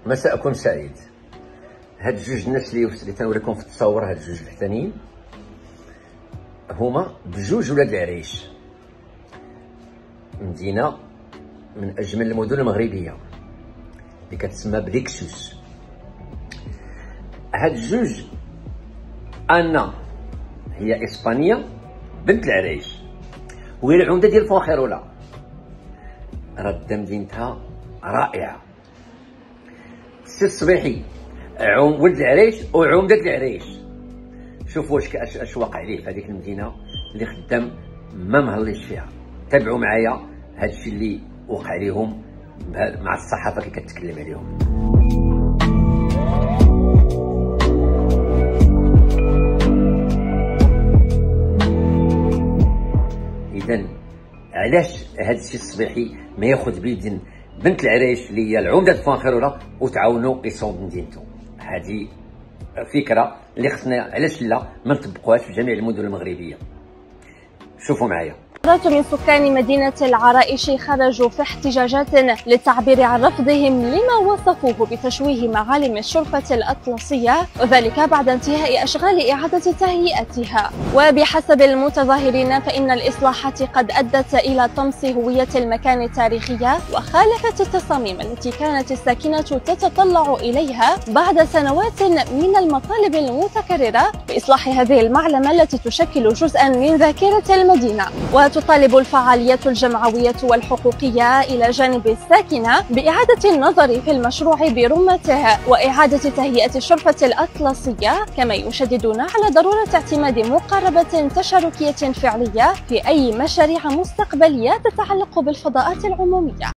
مساءكم سعيد. هاد جوج الناس اللي تنوريكم في التصاور، هاد جوج الحتانيين هما بجوج ولاد العريش، مدينه من اجمل المدن المغربيه اللي كتسمى بليكسوس. هاد الجوج انا هي اسبانيه بنت العريش، وهي العمده ديال فونخيرولا. راه مدينتها رائعه. السي الصبيحي ولد العريش وعمده العريش، شوفوا اش واقع ليه في هذيك المدينه اللي خدام ما مهليش فيها. تابعوا معايا هادشي اللي وقع ليهم مع الصحافه اللي كتكلم عليهم. اذا علاش هاد السي الصبيحي ما ياخذ بيد بنت العريش اللي هي العمده فونخيرولا وتعاونوا يصوب مدينته؟ هذه فكره اللي خصنا علاش لا ما نطبقوهاش في جميع المدن المغربيه. شوفوا معايا. من سكان مدينة العرائش خرجوا في احتجاجات للتعبير عن رفضهم لما وصفوه بتشويه معالم الشرفة الأطلسية، وذلك بعد انتهاء أشغال إعادة تهيئتها. وبحسب المتظاهرين فإن الإصلاحات قد أدت إلى طمس هوية المكان التاريخية وخالفت التصاميم التي كانت الساكنة تتطلع إليها بعد سنوات من المطالب المتكررة بإصلاح هذه المعلمة التي تشكل جزءا من ذاكرة المدينة. وتطالب الفعاليات الجمعوية والحقوقية إلى جانب الساكنة بإعادة النظر في المشروع برمته وإعادة تهيئة الشرفة الأطلسية، كما يشددون على ضرورة اعتماد مقاربة تشاركية فعلية في أي مشاريع مستقبلية تتعلق بالفضاءات العمومية.